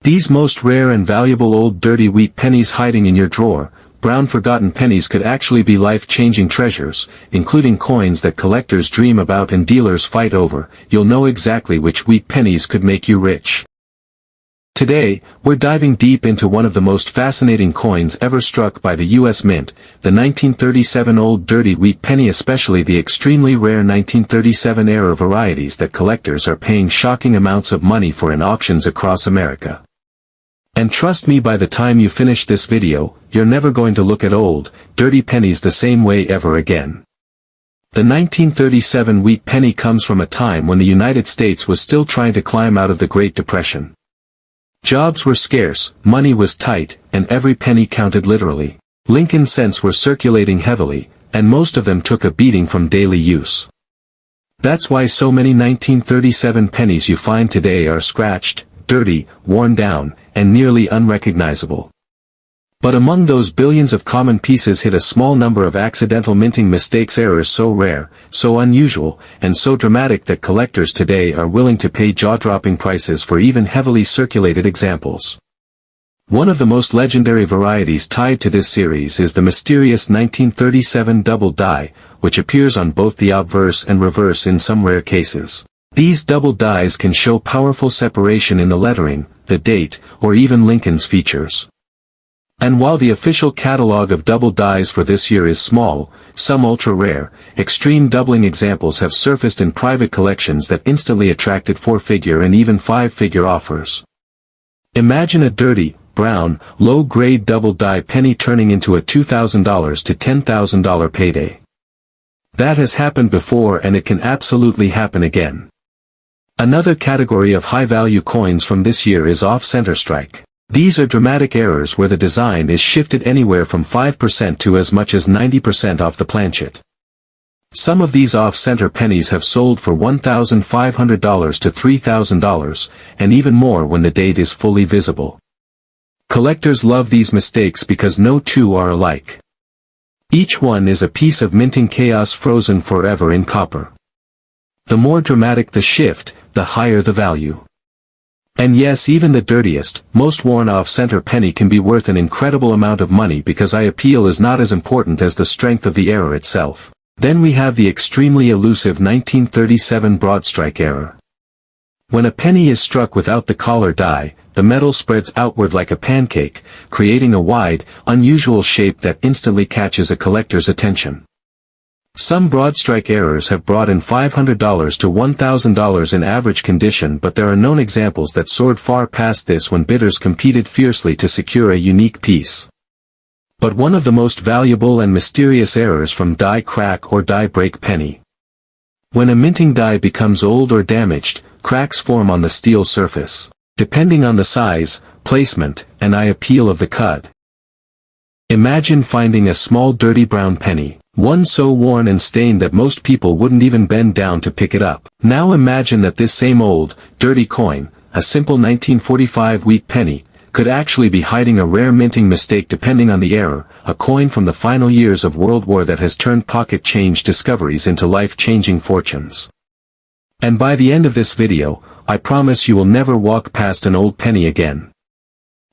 These most rare and valuable old dirty wheat pennies hiding in your drawer, brown forgotten pennies could actually be life-changing treasures, including coins that collectors dream about and dealers fight over. You'll know exactly which wheat pennies could make you rich. Today, we're diving deep into one of the most fascinating coins ever struck by the U.S. Mint, the 1937 Old Dirty Wheat Penny, especially the extremely rare 1937 era varieties that collectors are paying shocking amounts of money for in auctions across America. And trust me, by the time you finish this video, you're never going to look at old, dirty pennies the same way ever again. The 1937 wheat penny comes from a time when the United States was still trying to climb out of the Great Depression. Jobs were scarce, money was tight, and every penny counted literally. Lincoln cents were circulating heavily, and most of them took a beating from daily use. That's why so many 1937 pennies you find today are scratched, dirty, worn down, and nearly unrecognizable. But among those billions of common pieces hid a small number of accidental minting mistakes, errors so rare, so unusual, and so dramatic that collectors today are willing to pay jaw-dropping prices for even heavily circulated examples. One of the most legendary varieties tied to this series is the mysterious 1937 double die, which appears on both the obverse and reverse in some rare cases. These double dies can show powerful separation in the lettering, the date, or even Lincoln's features. And while the official catalog of double dies for this year is small, some ultra-rare, extreme doubling examples have surfaced in private collections that instantly attracted four-figure and even five-figure offers. Imagine a dirty, brown, low-grade double die penny turning into a $2,000 to $10,000 payday. That has happened before, and it can absolutely happen again. Another category of high-value coins from this year is off-center strike. These are dramatic errors where the design is shifted anywhere from 5% to as much as 90% off the planchet. Some of these off-center pennies have sold for $1,500 to $3,000, and even more when the date is fully visible. Collectors love these mistakes because no two are alike. Each one is a piece of minting chaos frozen forever in copper. The more dramatic the shift, the higher the value. And yes, even the dirtiest, most worn off-center penny can be worth an incredible amount of money because eye appeal is not as important as the strength of the error itself. Then we have the extremely elusive 1937 broadstrike error. When a penny is struck without the collar die, the metal spreads outward like a pancake, creating a wide, unusual shape that instantly catches a collector's attention. Some broadstrike errors have brought in $500 to $1,000 in average condition, but there are known examples that soared far past this when bidders competed fiercely to secure a unique piece. But one of the most valuable and mysterious errors from die crack or die break penny. When a minting die becomes old or damaged, cracks form on the steel surface, depending on the size, placement, and eye appeal of the cud. Imagine finding a small dirty brown penny, one so worn and stained that most people wouldn't even bend down to pick it up. Now imagine that this same old, dirty coin, a simple 1945 wheat penny, could actually be hiding a rare minting mistake depending on the error, a coin from the final years of World War that has turned pocket change discoveries into life-changing fortunes. And by the end of this video, I promise you will never walk past an old penny again.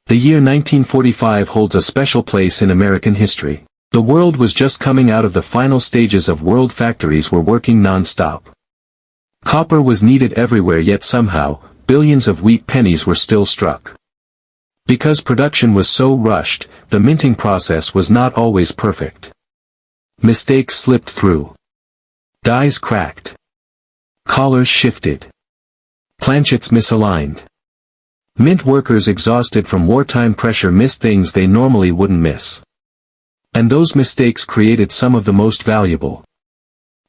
The year 1945 holds a special place in American history. The world was just coming out of the final stages of world factories were working non-stop. Copper was needed everywhere, yet somehow, billions of wheat pennies were still struck. Because production was so rushed, the minting process was not always perfect. Mistakes slipped through. Dies cracked. Collars shifted. Planchets misaligned. Mint workers exhausted from wartime pressure missed things they normally wouldn't miss. And those mistakes created some of the most valuable.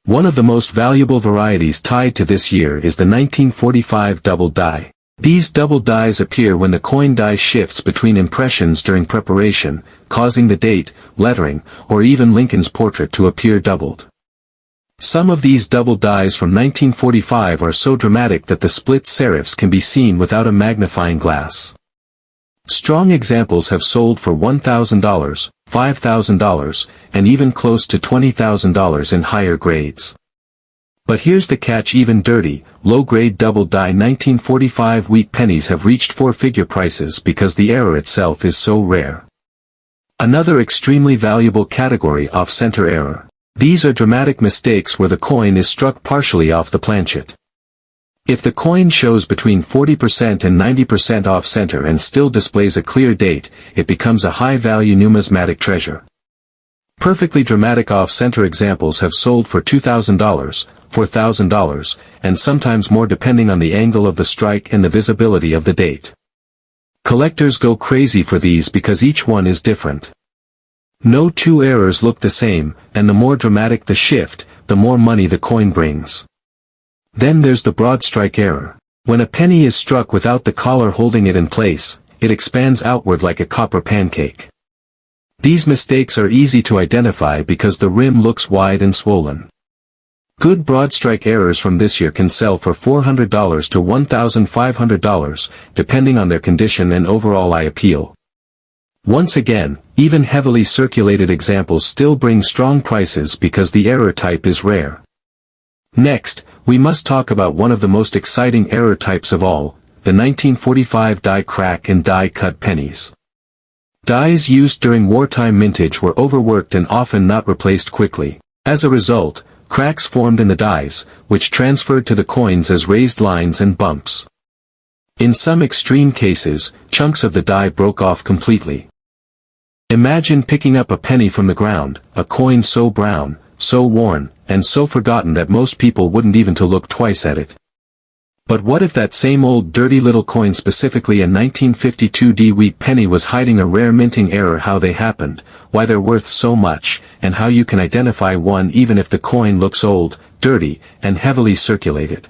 One of the most valuable varieties tied to this year is the 1945 double die. These double dies appear when the coin die shifts between impressions during preparation, causing the date, lettering, or even Lincoln's portrait to appear doubled. Some of these double dies from 1945 are so dramatic that the split serifs can be seen without a magnifying glass. Strong examples have sold for $1,000, $5,000, and even close to $20,000 in higher grades. But here's the catch: even dirty, low-grade double-die 1945 wheat pennies have reached four-figure prices because the error itself is so rare. Another extremely valuable category: off-center error. These are dramatic mistakes where the coin is struck partially off the planchet. If the coin shows between 40% and 90% off-center and still displays a clear date, it becomes a high-value numismatic treasure. Perfectly dramatic off-center examples have sold for $2,000, $4,000, and sometimes more depending on the angle of the strike and the visibility of the date. Collectors go crazy for these because each one is different. No two errors look the same, and the more dramatic the shift, the more money the coin brings. Then there's the broad strike error. When a penny is struck without the collar holding it in place, it expands outward like a copper pancake. These mistakes are easy to identify because the rim looks wide and swollen. Good broad strike errors from this year can sell for $400 to $1,500, depending on their condition and overall eye appeal. Once again, even heavily circulated examples still bring strong prices because the error type is rare. Next, we must talk about one of the most exciting error types of all, the 1945 die crack and die cut pennies. Dies used during wartime mintage were overworked and often not replaced quickly. As a result, cracks formed in the dies, which transferred to the coins as raised lines and bumps. In some extreme cases, chunks of the die broke off completely. Imagine picking up a penny from the ground, a coin so brown, so worn, and so forgotten that most people wouldn't even to look twice at it. But what if that same old dirty little coin, specifically a 1952 D wheat penny, was hiding a rare minting error? How they happened, why they're worth so much, and how you can identify one even if the coin looks old, dirty, and heavily circulated.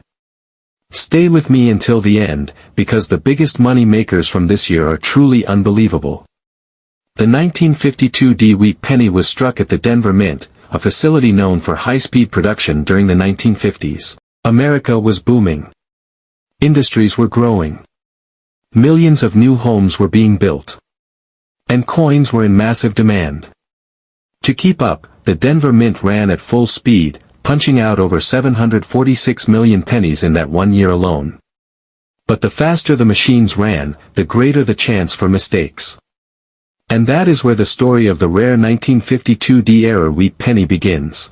Stay with me until the end, because the biggest money makers from this year are truly unbelievable. The 1952 D wheat penny was struck at the Denver Mint, a facility known for high-speed production during the 1950s. America was booming. Industries were growing. Millions of new homes were being built. And coins were in massive demand. To keep up, the Denver Mint ran at full speed, punching out over 746 million pennies in that 1 year alone. But the faster the machines ran, the greater the chance for mistakes. And that is where the story of the rare 1952 D error wheat penny begins.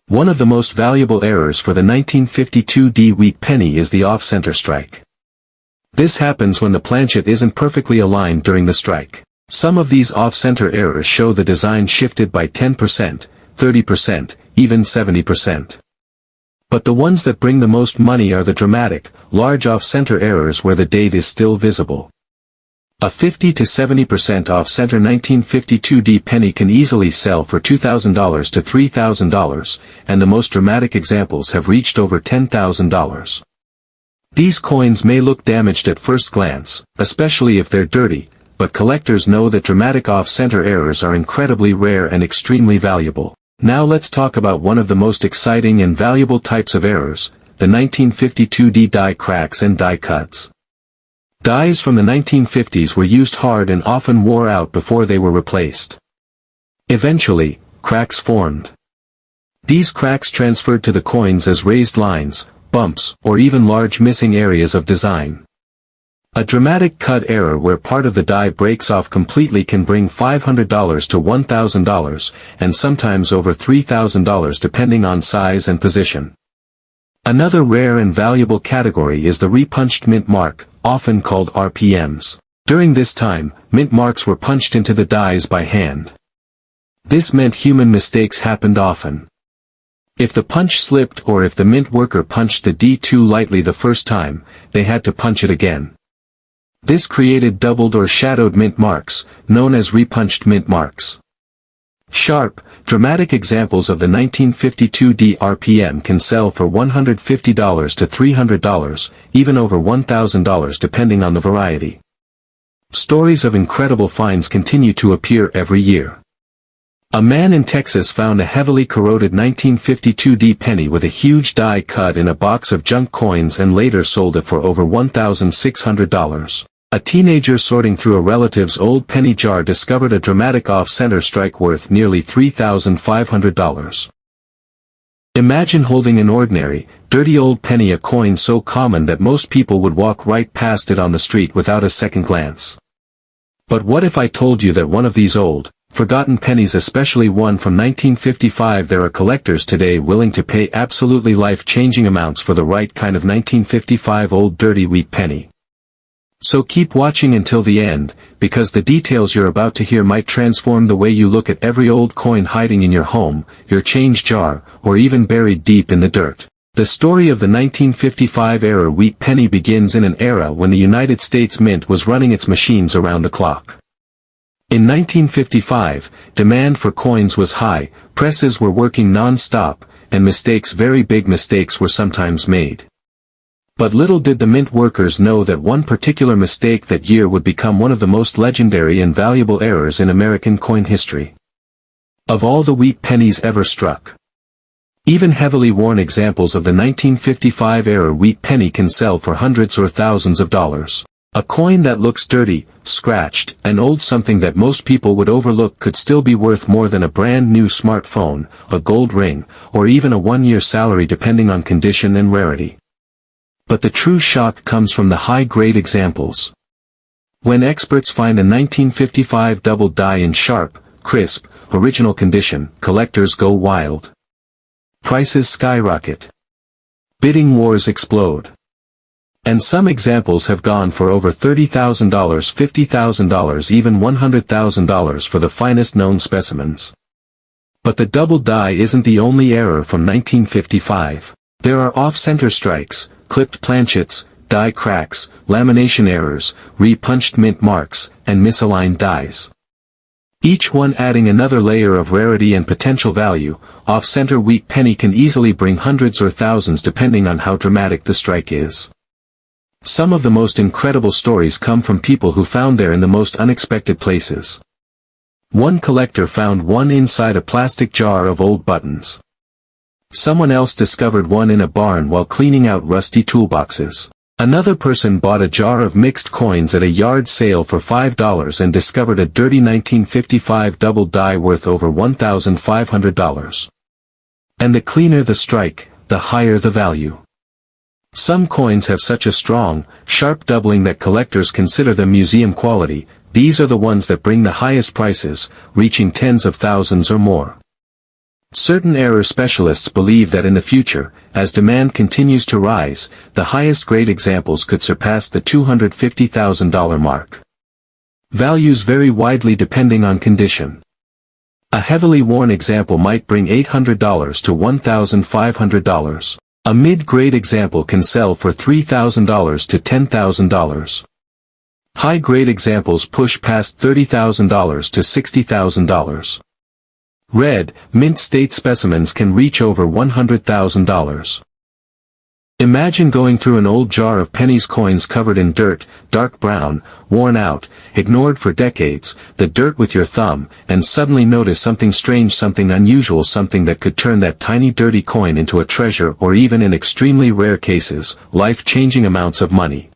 One of the most valuable errors for the 1952 D wheat penny is the off-center strike. This happens when the planchet isn't perfectly aligned during the strike. Some of these off-center errors show the design shifted by 10%, 30%, even 70%. But the ones that bring the most money are the dramatic, large off-center errors where the date is still visible. A 50 to 70% off-center 1952 D penny can easily sell for $2,000 to $3,000, and the most dramatic examples have reached over $10,000. These coins may look damaged at first glance, especially if they're dirty, but collectors know that dramatic off-center errors are incredibly rare and extremely valuable. Now let's talk about one of the most exciting and valuable types of errors, the 1952 D die cracks and die cuts. Dies from the 1950s were used hard and often wore out before they were replaced. Eventually, cracks formed. These cracks transferred to the coins as raised lines, bumps, or even large missing areas of design. A dramatic cut error where part of the die breaks off completely can bring $500 to $1,000, and sometimes over $3,000 depending on size and position. Another rare and valuable category is the repunched mint mark, often called RPMs. During this time, mint marks were punched into the dies by hand. This meant human mistakes happened often. If the punch slipped or if the mint worker punched the D too lightly the first time, they had to punch it again. This created doubled or shadowed mint marks, known as repunched mint marks. Sharp, dramatic examples of the 1952 D RPM can sell for $150 to $300, even over $1,000 depending on the variety. Stories of incredible finds continue to appear every year. A man in Texas found a heavily corroded 1952 D penny with a huge die cut in a box of junk coins and later sold it for over $1,600. A teenager sorting through a relative's old penny jar discovered a dramatic off-center strike worth nearly $3,500. Imagine holding an ordinary, dirty old penny, a coin so common that most people would walk right past it on the street without a second glance. But what if I told you that one of these old, forgotten pennies, especially one from 1955, there are collectors today willing to pay absolutely life-changing amounts for the right kind of 1955 old dirty wheat penny. So keep watching until the end, because the details you're about to hear might transform the way you look at every old coin hiding in your home, your change jar, or even buried deep in the dirt. The story of the 1955-era wheat penny begins in an era when the United States Mint was running its machines around the clock. In 1955, demand for coins was high, presses were working non-stop, and mistakes, very big mistakes, were sometimes made. But little did the mint workers know that one particular mistake that year would become one of the most legendary and valuable errors in American coin history. Of all the wheat pennies ever struck, even heavily worn examples of the 1955-era wheat penny can sell for hundreds or thousands of dollars. A coin that looks dirty, scratched, and old, something that most people would overlook, could still be worth more than a brand new smartphone, a gold ring, or even a one-year salary, depending on condition and rarity. But the true shock comes from the high-grade examples. When experts find a 1955 double die in sharp, crisp, original condition, collectors go wild. Prices skyrocket. Bidding wars explode. And some examples have gone for over $30,000, $50,000, even $100,000 for the finest known specimens. But the double die isn't the only error from 1955. There are off-center strikes, clipped planchets, die cracks, lamination errors, re-punched mint marks, and misaligned dies. Each one adding another layer of rarity and potential value. Off-center wheat penny can easily bring hundreds or thousands depending on how dramatic the strike is. Some of the most incredible stories come from people who found them in the most unexpected places. One collector found one inside a plastic jar of old buttons. Someone else discovered one in a barn while cleaning out rusty toolboxes. Another person bought a jar of mixed coins at a yard sale for $5 and discovered a dirty 1955 double die worth over $1,500. And the cleaner the strike, the higher the value. Some coins have such a strong, sharp doubling that collectors consider them museum quality. These are the ones that bring the highest prices, reaching tens of thousands or more. Certain error specialists believe that in the future, as demand continues to rise, the highest grade examples could surpass the $250,000 mark. Values vary widely depending on condition. A heavily worn example might bring $800 to $1,500. A mid-grade example can sell for $3,000 to $10,000. High-grade examples push past $30,000 to $60,000. Red, mint state specimens can reach over $100,000. Imagine going through an old jar of pennies, coins covered in dirt, dark brown, worn out, ignored for decades, the dirt with your thumb, and suddenly notice something strange, something unusual, something that could turn that tiny dirty coin into a treasure, or even in extremely rare cases, life-changing amounts of money.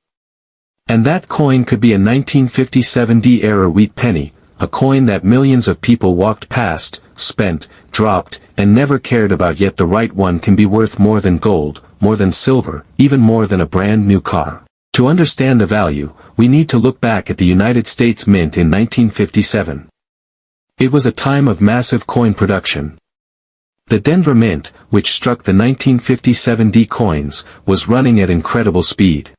And that coin could be a 1957-era wheat penny, a coin that millions of people walked past, spent, dropped, and never cared about. Yet the right one can be worth more than gold, more than silver, even more than a brand new car. To understand the value, we need to look back at the United States Mint in 1957. It was a time of massive coin production. The Denver Mint, which struck the 1957 coins, was running at incredible speed.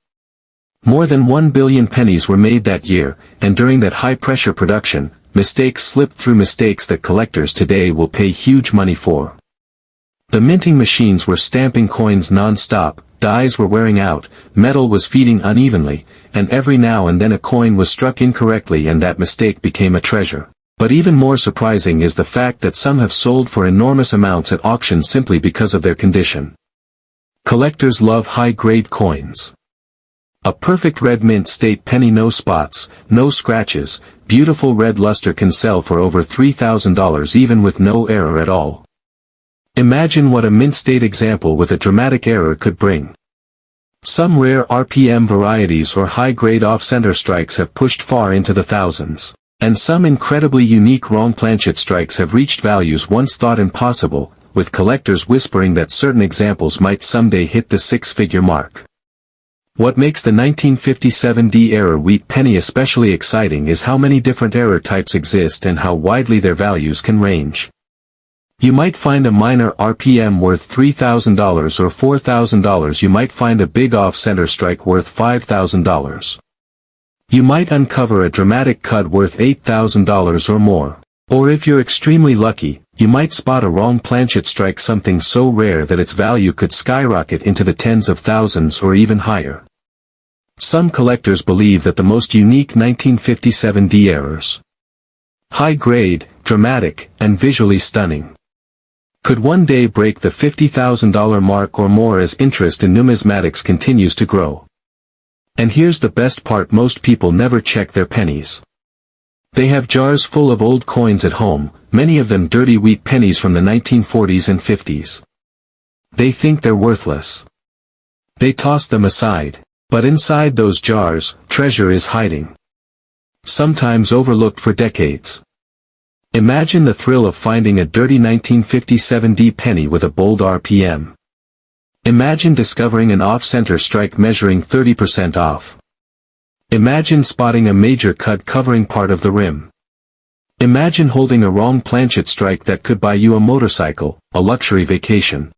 More than 1 billion pennies were made that year, and during that high-pressure production, mistakes slipped through, mistakes that collectors today will pay huge money for. The minting machines were stamping coins non-stop, dies were wearing out, metal was feeding unevenly, and every now and then a coin was struck incorrectly and that mistake became a treasure. But even more surprising is the fact that some have sold for enormous amounts at auction simply because of their condition. Collectors love high-grade coins. A perfect red mint state penny, no spots, no scratches, beautiful red luster, can sell for over $3,000 even with no error at all. Imagine what a mint state example with a dramatic error could bring. Some rare RPM varieties or high-grade off-center strikes have pushed far into the thousands, and some incredibly unique wrong planchet strikes have reached values once thought impossible, with collectors whispering that certain examples might someday hit the six-figure mark. What makes the 1957D error wheat penny especially exciting is how many different error types exist and how widely their values can range. You might find a minor RPM worth $3,000 or $4,000. You might find a big off-center strike worth $5,000. You might uncover a dramatic cut worth $8,000 or more. Or if you're extremely lucky, you might spot a wrong planchet strike, something so rare that its value could skyrocket into the tens of thousands or even higher. Some collectors believe that the most unique 1957D errors, high grade, dramatic, and visually stunning, could one day break the $50,000 mark or more as interest in numismatics continues to grow. And here's the best part: most people never check their pennies. They have jars full of old coins at home, many of them dirty wheat pennies from the 1940s and 50s. They think they're worthless. They toss them aside. But inside those jars, treasure is hiding. Sometimes overlooked for decades. Imagine the thrill of finding a dirty 1957D penny with a bold RPM. Imagine discovering an off-center strike measuring 30% off. Imagine spotting a major cut covering part of the rim. Imagine holding a wrong planchet strike that could buy you a motorcycle, a luxury vacation,